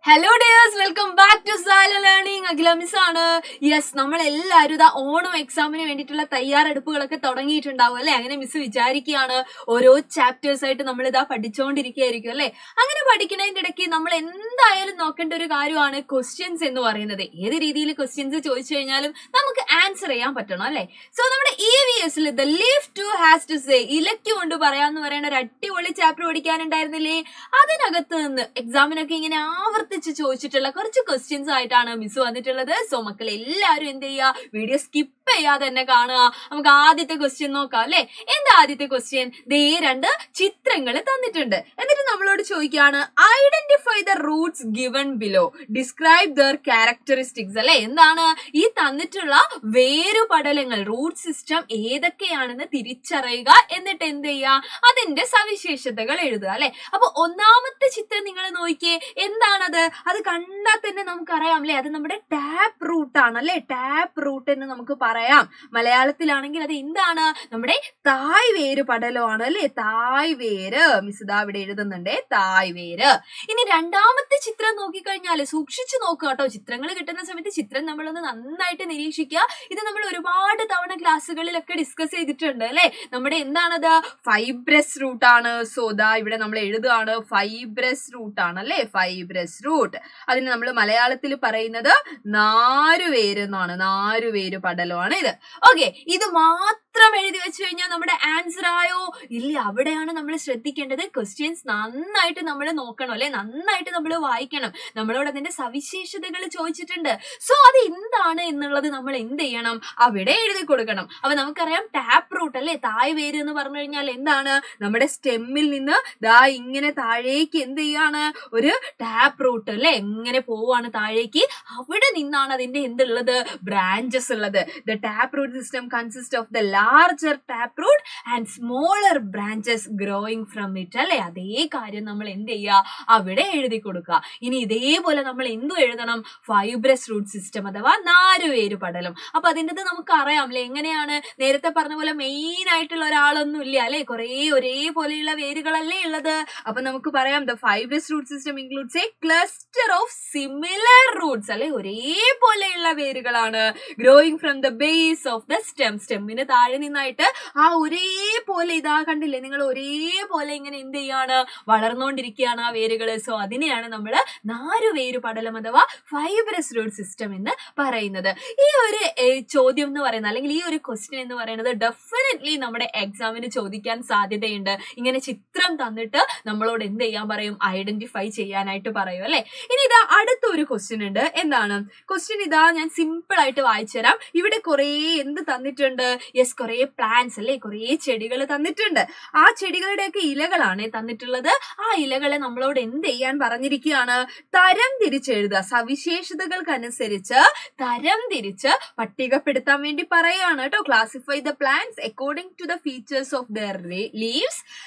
Hello dears, welcome back to Sala learning. Akhila miss ആണ്. Yes, നമ്മൾ എല്ലാവരും ഇതാ ഓണം എക്സാമിന് വേണ്ടിയിട്ടുള്ള തയ്യാറെടുപ്പുകളൊക്കെ തുടങ്ങിയിട്ടുണ്ടാവും അല്ലെ. അങ്ങനെ മിസ് വിചാരിക്കുകയാണ്, ഓരോ ചാപ്റ്റേഴ്സ് ആയിട്ട് നമ്മൾ ഇതാ പഠിച്ചുകൊണ്ടിരിക്കുകയായിരിക്കും അല്ലെ. അങ്ങനെ പഠിക്കുന്നതിന്റെ ഇടയ്ക്ക് നമ്മൾ എന്തായാലും നോക്കേണ്ട ഒരു കാര്യമാണ് ക്വസ്റ്റ്യൻസ് എന്ന് പറയുന്നത്. ഏത് രീതിയിൽ ക്വസ്റ്റ്യൻസ് ചോദിച്ചു കഴിഞ്ഞാലും നമുക്ക് ആൻസർ ചെയ്യാൻ പറ്റണം അല്ലെ. സോ നമ്മുടെ EVS the leave to has to say ഇലക്റ്റീവ് കൊണ്ട് പറയാന്ന് പറയുന്ന ഒരു അടിപൊളി ചാപ്റ്റർ പഠിക്കാനുണ്ടായിരുന്നില്ലേ. അതിനകത്ത് നിന്ന് എക്സാമിനൊക്കെ ഇങ്ങനെ ചോദിച്ചിട്ടുള്ള കുറച്ച് ക്വസ്റ്റ്യൻസ് ആയിട്ടാണ് മിസ് വന്നിട്ടുള്ളത്. സോ മക്കൾ എല്ലാവരും എന്ത് ചെയ്യുക, വീഡിയോ സ്കിപ്പ് ചെയ്യാതെ തന്നെ കാണുക. നമുക്ക് ആദ്യത്തെ ക്വസ്റ്റ്യൻ നോക്കാം അല്ലെ. എന്താ ആദ്യത്തെ ക്വസ്റ്റ്യൻ? ദേ 2 ചിത്രങ്ങൾ തന്നിട്ടുണ്ട്. എന്നിട്ട് നമ്മളോട് ചോദിക്കുകയാണ്, identify the Roots given below, describe there characteristics അല്ലെ. എന്താണ് ഈ തന്നിട്ടുള്ള വേരുപടലങ്ങൾ, റൂട്ട് സിസ്റ്റം ഏതൊക്കെയാണെന്ന് തിരിച്ചറിയുക. എന്നിട്ട് എന്ത് ചെയ്യുക, അതിന്റെ സവിശേഷതകൾ എഴുതുക അല്ലെ. അപ്പൊ ഒന്നാമത്തെ ചിത്രം നിങ്ങൾ നോക്കിയേ, എന്താണത്? അത് കണ്ടാൽ തന്നെ നമുക്കറിയാം അല്ലെ, അത് നമ്മുടെ ടാപ്പ് റൂട്ട് ആണ് അല്ലെ. ടാപ്പ് റൂട്ട് എന്ന് നമുക്ക് പറയാം. മലയാളത്തിലാണെങ്കിൽ അത് എന്താണ്? നമ്മുടെ തായ് വേര് പടലമാണ് അല്ലെ. തായ് വേര്. മിസ് ഇതാ ഇവിടെ എഴുതുന്നുണ്ട്, തായ് വേര്. ഇനി രണ്ടാമത്തെ ചിത്രം നോക്കിക്കഴിഞ്ഞാല് സൂക്ഷിച്ചു നോക്കുക കേട്ടോ. ചിത്രങ്ങൾ കിട്ടുന്ന സമയത്ത് ചിത്രം നമ്മളൊന്ന് നന്നായിട്ട് നിരീക്ഷിക്കുക. ഇത് നമ്മൾ ഒരുപാട് തവണ ക്ലാസ്സുകളിലൊക്കെ ഡിസ്കസ് ചെയ്തിട്ടുണ്ട് അല്ലെ. നമ്മുടെ എന്താണത്? ഫൈബ്രസ് റൂട്ട് ആണ്. സോ ദാ ഇവിടെ നമ്മൾ എഴുതുകയാണ്, ഫൈബ്രസ് റൂട്ട് ആണ് അല്ലെ. Fibrous root. അതിന് നമ്മൾ മലയാളത്തിൽ പറയുന്നത് നാരുവേര് എന്നാണ്. നാരുവേര് പടലമാണ് ഇത്. ഓക്കെ, ഇത് മാത്രം എഴുതി വെച്ച് കഴിഞ്ഞാൽ നമ്മുടെ ആൻസർ ആയോ? ഇല്ല, അവിടെയാണ് നമ്മൾ ശ്രദ്ധിക്കേണ്ടത്. ക്വസ്റ്റ്യൻസ് നന്നായിട്ട് നമ്മൾ നോക്കണം അല്ലെ, നന്നായിട്ട് നമ്മൾ വായിക്കണം. നമ്മളോട് അതിന്റെ സവിശേഷതകൾ ചോദിച്ചിട്ടുണ്ട്. സോ അത് എന്താണ് എന്നുള്ളത് നമ്മൾ എന്ത് ചെയ്യണം, അവിടെ എഴുതി കൊടുക്കണം. അപ്പൊ നമുക്കറിയാം ടാപ്പ് റൂട്ട് അല്ലെ. തായ് വേര് എന്ന് പറഞ്ഞു കഴിഞ്ഞാൽ എന്താണ്? നമ്മുടെ സ്റ്റെമ്മിൽ നിന്ന് ദാ ഇങ്ങനെ താഴേക്ക് എന്ത് ചെയ്യാണ്, ഒരു ടാപ്പ് റൂട്ട് അല്ലെ. എങ്ങനെ പോവാണ് താഴേക്ക്, അവിടെ നിന്നാണ് അതിന്റെ എന്തുള്ളത്, ബ്രാഞ്ചസ് ഉള്ളത്. The tap root system consist of the larger tap root and smaller branches growing from it അല്ലെ. അതേ കാര്യം നമ്മൾ എന്ത് ചെയ്യുക, അവിടെ എഴുതി കൊടുക്കുക. ഇനി ഇതേപോലെ നമ്മൾ എന്തു എഴുതണം? ഫൈബ്രസ് റൂട്ട് സിസ്റ്റം അഥവാ നാരുവേര് പടലം. അപ്പൊ അതിൻ്റെത് നമുക്ക് അറിയാം അല്ലെ. എങ്ങനെയാണ്? നേരത്തെ പറഞ്ഞ പോലെ മെയിൻ ആയിട്ടുള്ള ഒരാളൊന്നും ഇല്ല അല്ലെ, കുറെ ഒരേപോലെയുള്ള വേരുകളല്ലേ ഉള്ളത്. അപ്പൊ നമുക്ക് പറയാം, the fibrous root system includes a cluster of similar roots അല്ലെ. ഒരേപോലെയുള്ള വേരുകളാണ്. Growing from the base of the stem. സ്റ്റെമ്മിന് താഴെ നിന്നായിട്ട് ആ ഒരേപോലെ ഇതാ കണ്ടില്ലേ നിങ്ങൾ, ഒരേപോലെ ഇങ്ങനെ എന്ത് ചെയ്യാണ്, വളർന്നുകൊണ്ടിരിക്കുകയാണ് ആ വേരുകൾ. സോ അതിനെയാണ് നമ്മൾ നാരുവേര് പടലം അഥവാ ഫൈബ്രസ് റൂട്ട് സിസ്റ്റം എന്ന് പറയുന്നത്. ഈ ഒരു ചോദ്യം എന്ന് പറയുന്നത്, അല്ലെങ്കിൽ ഈ ഒരു ക്വസ്റ്റ്യൻ എന്ന് പറയുന്നത് ഡെഫിനറ്റ്ലി നമ്മുടെ എക്സാമിന് ചോദിക്കാൻ സാധ്യതയുണ്ട്. ഇങ്ങനെ ചിത്രം തന്നിട്ട് നമ്മളോട് എന്ത് ചെയ്യാൻ പറയും, ഐഡന്റിഫൈ ചെയ്യാനായിട്ട് പറയും അല്ലെ. ഇനി ഇതാ അടുത്തൊരു ക്വസ്റ്റ്യൻ ഉണ്ട്. എന്താണ് ക്വസ്റ്റ്യൻ? ഇതാ ഞാൻ സിമ്പിൾ ആയിട്ട് വായിച്ചു തരാം. ഇവിടെ കുറെ എന്ത് തന്നിട്ടുണ്ട്? യെസ്, കുറെ പ്ലാന്റ്സ് അല്ലെ, കുറെ ചെടികൾ തന്നിട്ടുണ്ട്. ആ ചെടികളുടെയൊക്കെ ഇലകളാണ് തന്നിട്ടുള്ളത്. ആ ഇലകളെ നമ്മളോട് എന്ത് ചെയ്യാൻ പറഞ്ഞിരിക്കുകയാണ്? തരം തിരിച്ചെഴുതുക. സവിശേഷതകൾക്കനുസരിച്ച് തരം തിരിച്ച് പട്ടികപ്പെടുത്താൻ വേണ്ടി പറയാണ് കേട്ടോ. Classify the plants according to the features of their leaves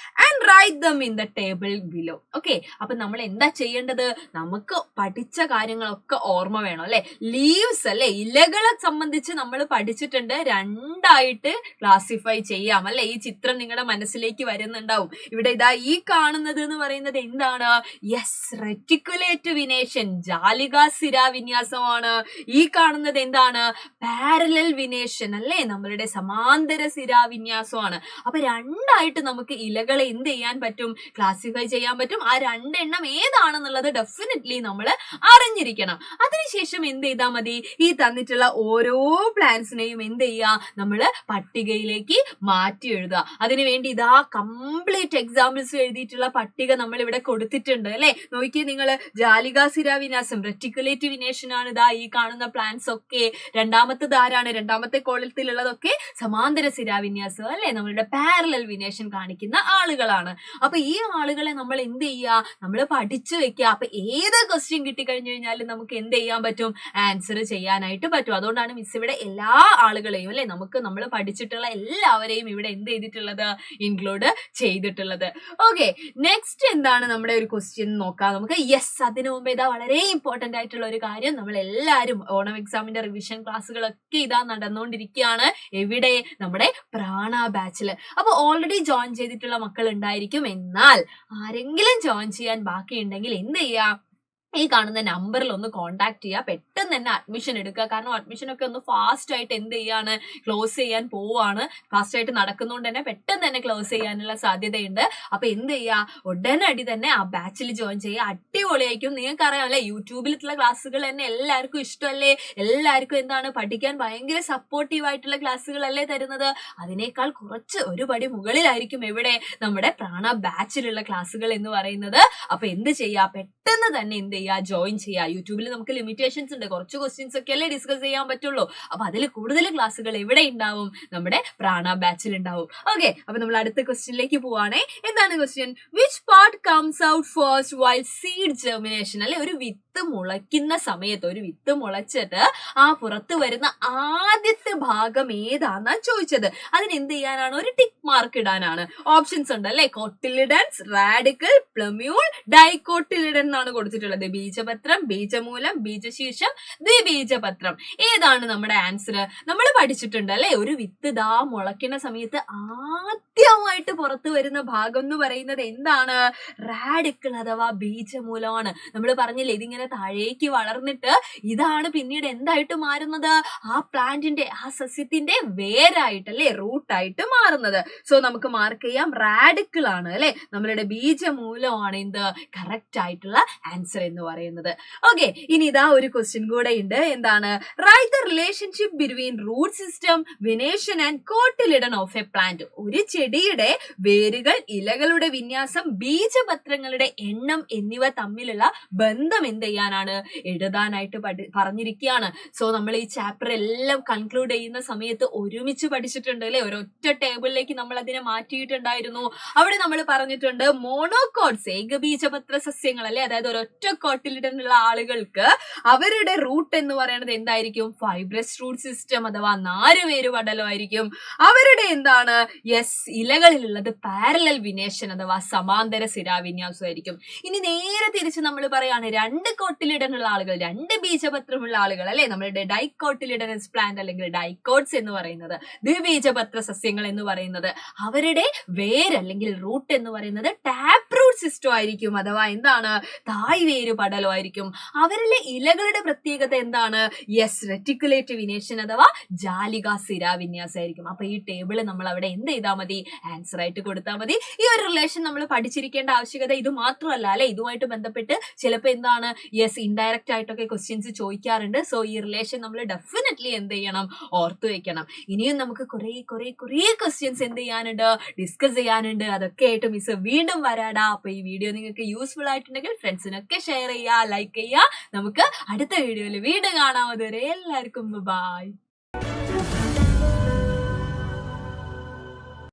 and write them in the table below. Okay, അപ്പൊ നമ്മൾ എന്താ ചെയ്യേണ്ടത്? നമുക്ക് പഠിച്ച കാര്യങ്ങളൊക്കെ ഓർമ്മ വേണം അല്ലെ. ലീവ്സ് അല്ലെ, ഇലകളെ സംബന്ധിച്ച് നമ്മൾ പഠിച്ചിട്ടുണ്ട്. രണ്ടായിട്ട് ക്ലാസിഫൈ ചെയ്യാം അല്ലെ. ഈ ചിത്രം നിങ്ങളുടെ മനസ്സിലേക്ക് വരുന്നുണ്ടാവും. ഇവിടെ ഇതാ ഈ കാണുന്നത് എന്ന് പറയുന്നത് എന്താണ്? യെസ്, റെറ്റിക്കുലേറ്റ് വിനേഷൻ, ജാലികാ സിരാ വിന്യാസമാണ്. ഈ കാണുന്നത് എന്താണ്? പാരലൽ വിനേഷൻ അല്ലെ, നമ്മളുടെ സമാന്തര സിരാ വിന്യാസമാണ്. അപ്പൊ രണ്ടായിട്ട് നമുക്ക് ഇലകളെ എന്ത് ചെയ്യാൻ പറ്റും, ക്ലാസിഫൈ ചെയ്യാൻ പറ്റും. ആ രണ്ടെണ്ണം ഏതാണെന്നുള്ളത് ഡെഫിനറ്റ്ലി നമ്മൾ അറിഞ്ഞിരിക്കണം. അതിനുശേഷം എന്ത് ചെയ്താൽ മതി, ഈ തന്നിട്ടുള്ള ഓരോ പ്ലാന്റ്സിനെയും എന്ത് ചെയ്യുക, നമ്മൾ പട്ടികയിലേക്ക് മാറ്റി എഴുതുക. അതിനുവേണ്ടി ഇതാ കംപ്ലീറ്റ് എക്സാമ്പിൾസ് എഴുതിയിട്ടുള്ള പട്ടിക നമ്മൾ ഇവിടെ കൊടുത്തിട്ടുണ്ട് അല്ലെ. നോക്കിയേ നിങ്ങൾ, ജാലികാ സിരാ വിന്യാസം, റെറ്റിക്കുലേറ്റ് വിനേഷൻ ആണ് ഇതാ ഈ കാണുന്ന പ്ലാന്റ്സ് ഒക്കെ. രണ്ടാമത്തത് ആരാണ്? രണ്ടാമത്തെ കോളത്തിലുള്ളതൊക്കെ സമാന്തര സിരാവിന്യാസം അല്ലെ, നമ്മളുടെ പാരലൽ വിനേഷൻ കാണിക്കുന്ന ആളുകളാണ്. അപ്പൊ ഈ ആളുകളെ നമ്മൾ എന്ത് ചെയ്യുക, നമ്മൾ പഠിച്ചു വെക്കുക. അപ്പൊ ഏത് ക്വസ്റ്റ്യൻ കിട്ടിക്കഴിഞ്ഞു കഴിഞ്ഞാലും നമുക്ക് എന്ത് ചെയ്യാൻ പറ്റും, ആൻസർ ചെയ്യാനായിട്ട് പറ്റും. അതുകൊണ്ടാണ് മിസ് ഇവിടെ എല്ലാ ആളുകളെയും അല്ലെ, നമ്മൾ പഠിച്ചിട്ടുള്ള എല്ലാവരെയും ഇവിടെ എന്ത് ചെയ്തിട്ടുള്ളത്, ഇൻക്ലൂഡ് ചെയ്തിട്ടുള്ളത്. ഓക്കെ, നെക്സ്റ്റ് എന്താണ് നമ്മുടെ ഒരു ക്വസ്റ്റ്യൻ നോക്കാം നമുക്ക്. യെസ്, അതിനു മുമ്പ് ഇതാ വളരെ ഇമ്പോർട്ടന്റ് ആയിട്ടുള്ള ഒരു കാര്യം, നമ്മൾ എല്ലാവരും ഓണം എക്സാമിന്റെ റിവിഷൻ ക്ലാസ്സുകളൊക്കെ ഇതാ നടന്നുകൊണ്ടിരിക്കുകയാണ്. എവിടെ? നമ്മുടെ പ്രാണ ബാച്ചില്. അപ്പൊ ഓൾറെഡി ജോയിൻ ചെയ്തിട്ടുള്ള മക്കൾ ഉണ്ടായിരിക്കും. എന്നാൽ ആരെങ്കിലും ജോയിൻ ചെയ്യാൻ ബാക്കിയുണ്ടെങ്കിൽ എന്ത് ചെയ്യാം, ഈ കാണുന്ന നമ്പറിൽ ഒന്ന് കോൺടാക്ട് ചെയ്യുക. പെട്ടെന്ന് തന്നെ അഡ്മിഷൻ എടുക്കുക. കാരണം അഡ്മിഷൻ ഒക്കെ ഒന്ന് ഫാസ്റ്റ് ആയിട്ട് എന്ത് ചെയ്യാണ്, ക്ലോസ് ചെയ്യാൻ പോവാണ്. ഫാസ്റ്റ് ആയിട്ട് നടക്കുന്നതുകൊണ്ട് തന്നെ പെട്ടെന്ന് തന്നെ ക്ലോസ് ചെയ്യാനുള്ള സാധ്യതയുണ്ട്. അപ്പൊ എന്ത് ചെയ്യുക, ഉടനടി തന്നെ ആ ബാച്ചിൽ ജോയിൻ ചെയ്യുക. അടിപൊളിയായിരിക്കും. നിങ്ങൾക്ക് അറിയാമല്ലേ, യൂട്യൂബിലുള്ള ക്ലാസ്സുകൾ തന്നെ എല്ലാവർക്കും ഇഷ്ടമല്ലേ, എല്ലാവർക്കും എന്താണ് പഠിക്കാൻ ഭയങ്കര സപ്പോർട്ടീവ് ആയിട്ടുള്ള ക്ലാസ്സുകളല്ലേ തരുന്നത്. അതിനേക്കാൾ കുറച്ച് ഒരു പടി മുകളിലായിരിക്കും എവിടെ, നമ്മുടെ പ്രാണ ബാച്ചിലുള്ള ക്ലാസ്സുകൾ എന്ന് പറയുന്നത്. അപ്പൊ എന്ത് ചെയ്യുക, പെട്ടെന്ന് തന്നെ എന്ത് ചെയ്യുക, ജോയിൻ ചെയ്യുക. യൂട്യൂബിൽ നമുക്ക് ലിമിറ്റേഷൻസ് ഉണ്ട്, കുറച്ച് ക്വസ്റ്റ്യൻസ് ഒക്കെ അല്ലേ ഡിസ്കസ് ചെയ്യാൻ പറ്റുള്ളൂ. അപ്പൊ അതിൽ കൂടുതൽ ക്ലാസ്സുകൾ എവിടെ ഉണ്ടാവും, നമ്മുടെ പ്രാണ ബാച്ചിൽ ഉണ്ടാവും. ഓക്കെ, അപ്പൊ നമ്മൾ അടുത്ത ക്വസ്റ്റ്യനിലേക്ക് പോവാണേ. എന്താണ് question? Which part comes out first while seed germination? അല്ലെ, ഒരു വിത്ത് മുളയ്ക്കുന്ന സമയത്ത്, ഒരു വിത്ത് മുളച്ചിട്ട് ആ പുറത്ത് വരുന്ന ആദ്യത്തെ ഭാഗം ഏതാന്നാ ചോദിച്ചത്. അതിന് എന്ത് ചെയ്യാനാണ്, ഒരു ടിക്ക് മാർക്ക് ഇടാനാണ്. ഓപ്ഷൻസ് ഉണ്ട് അല്ലെ, കോട്ടിലിഡൻസ്, റാഡിക്കൽ, പ്ലമ്യൂൾ, ഡൈകോട്ടിലിഡൻ എന്നാണ് കൊടുത്തിട്ടുള്ളത്. ബീജപത്രം, ബീജമൂലം, ബീജശീർഷം, ദ്വിബീജപത്രം. ഏതാണ് നമ്മുടെ ആൻസർ? നമ്മൾ പഠിച്ചിട്ടുണ്ട് അല്ലെ, ഒരു വിത്ത് ദാ മുളയ്ക്കുന്ന സമയത്ത് ആദ്യമായിട്ട് പുറത്തു വരുന്ന ഭാഗം എന്ന് പറയുന്നത് എന്താണ്? റാഡിക്കൽ അഥവാ ബീജമൂലമാണ്. നമ്മൾ പറഞ്ഞില്ലേ, ഇതിങ്ങനെ താഴേക്ക് വളർന്നിട്ട് ഇതാണ് പിന്നീട് എന്തായിട്ട് മാറുന്നത്, ആ പ്ലാന്റിന്റെ, ആ സസ്യത്തിന്റെ വേരായിട്ട് അല്ലെ, റൂട്ടായിട്ട് മാറുന്നത്. സോ നമുക്ക് മാർക്ക് ചെയ്യാം, റാഡിക്കൽ ആണ് അല്ലെ, നമ്മളുടെ ബീജമൂലമാണ് എന്ത് കറക്റ്റ് ആയിട്ടുള്ള ആൻസർ എന്ന് പറയുന്നത്. ഓക്കെ, ഇനി ഇതാ ഒരു ക്വസ്റ്റ്യൻ കൂടെ ഉണ്ട്. എന്താണ്? Write the relationship between root system, venation and cotyledon of a plant. ഒരു ചെടിയുടെ വേരുകൾ, ഇലകളുടെ വിന്യാസം, ബീജപത്രങ്ങളുടെ എണ്ണം എന്നിവ തമ്മിലുള്ള ബന്ധം എന്ത് ചെയ്യാനാണ്, എഴുതാനായിട്ട് പറഞ്ഞിരിക്കുകയാണ്. സോ നമ്മൾ ഈ ചാപ്റ്റർ എല്ലാം കൺക്ലൂഡ് ചെയ്യുന്ന സമയത്ത് ഒരുമിച്ച് പഠിച്ചിട്ടുണ്ട് അല്ലെ, ഒരൊറ്റ ടേബിളിലേക്ക് നമ്മൾ അതിനെ മാറ്റിയിട്ടുണ്ടായിരുന്നു. അവിടെ നമ്മൾ പറഞ്ഞിട്ടുണ്ട് മോണോകോട്സ്, ഏകബീജപത്ര സസ്യങ്ങൾ അല്ലെ, അതായത് ഒരൊറ്റ കോട്ടിലിടനുള്ള ആളുകൾക്ക് അവരുടെ റൂട്ട് എന്ന് പറയുന്നത് എന്തായിരിക്കും? ഫൈബ്രസ് റൂട്ട് സിസ്റ്റം അഥവാ നാരുവേര് പടലമായിരിക്കും. അവരുടെ എന്താണ്, ഇലകളിലുള്ളത് പാരലൽ വിനേഷൻ അഥവാ സമാന്തര സിരാവിന്യാസമായിരിക്കും. ഇനി നേരെ തിരിച്ച് നമ്മൾ പറയാണ്, രണ്ട് കോട്ടിലിടനുള്ള ആളുകൾ, രണ്ട് ബീജപത്രമുള്ള ആളുകൾ അല്ലെ, നമ്മളുടെ ഡൈകോട്ടിലിഡനസ് പ്ലാന്റ് അല്ലെങ്കിൽ ഡൈക്കോട്സ് എന്ന് പറയുന്നത്, ദ്വിബീജപത്ര സസ്യങ്ങൾ എന്ന് പറയുന്നത്, അവരുടെ വേര് അല്ലെങ്കിൽ റൂട്ട് എന്ന് പറയുന്നത് ടാപ്പ് റൂട്ട് സിസ്റ്റം ആയിരിക്കും. അഥവാ എന്താണ്, തായ് വേര് പടലമായിരിക്കും. അവരിലെ ഇലകളുടെ പ്രത്യേകത എന്താണ്? റെറ്റിക്കുലേറ്റ് വിനേഷൻ അഥവാ ജാലിക സിരാവിന്യാസമായിരിക്കും. അപ്പൊ ഈ ടേബിള് നമ്മൾ അവിടെ എന്ത് ചെയ്താൽ മതി, ആൻസർ ആയിട്ട് കൊടുത്താൽ മതി. ഈ ഒരു റിലേഷൻ നമ്മൾ പഠിച്ചിരിക്കേണ്ട ആവശ്യകത ഇത് മാത്രമല്ല അല്ലെ, ഇതുമായിട്ട് ബന്ധപ്പെട്ട് ചിലപ്പോൾ എന്താണ്, ഇൻഡയറക്റ്റ് ആയിട്ടൊക്കെ ക്വസ്റ്റ്യൻസ് ചോദിക്കാറുണ്ട്. സോ ഈ റിലേഷൻ നമ്മൾ ഡെഫിനറ്റ്ലി എന്ത് ചെയ്യണം, ഓർത്തു വെക്കണം. ഇനിയും നമുക്ക് കുറെ ക്വസ്റ്റ്യൻസ് എന്ത് ചെയ്യാനുണ്ട്, ഡിസ്കസ് ചെയ്യാനുണ്ട്. അതൊക്കെ ആയിട്ട് മിസ് വീണ്ടും വരാടാ. അപ്പൊ ഈ വീഡിയോ നിങ്ങൾക്ക് യൂസ്ഫുൾ ആയിട്ടുണ്ടെങ്കിൽ ഫ്രണ്ട്സിനൊക്കെ ഷെയർ ചെയ്യുക, ലൈക്ക് ചെയ്യുക. നമുക്ക് അടുത്ത വീഡിയോയിൽ വീണ്ടും കാണാം. അതുവരെ എല്ലാവർക്കും ബൈ.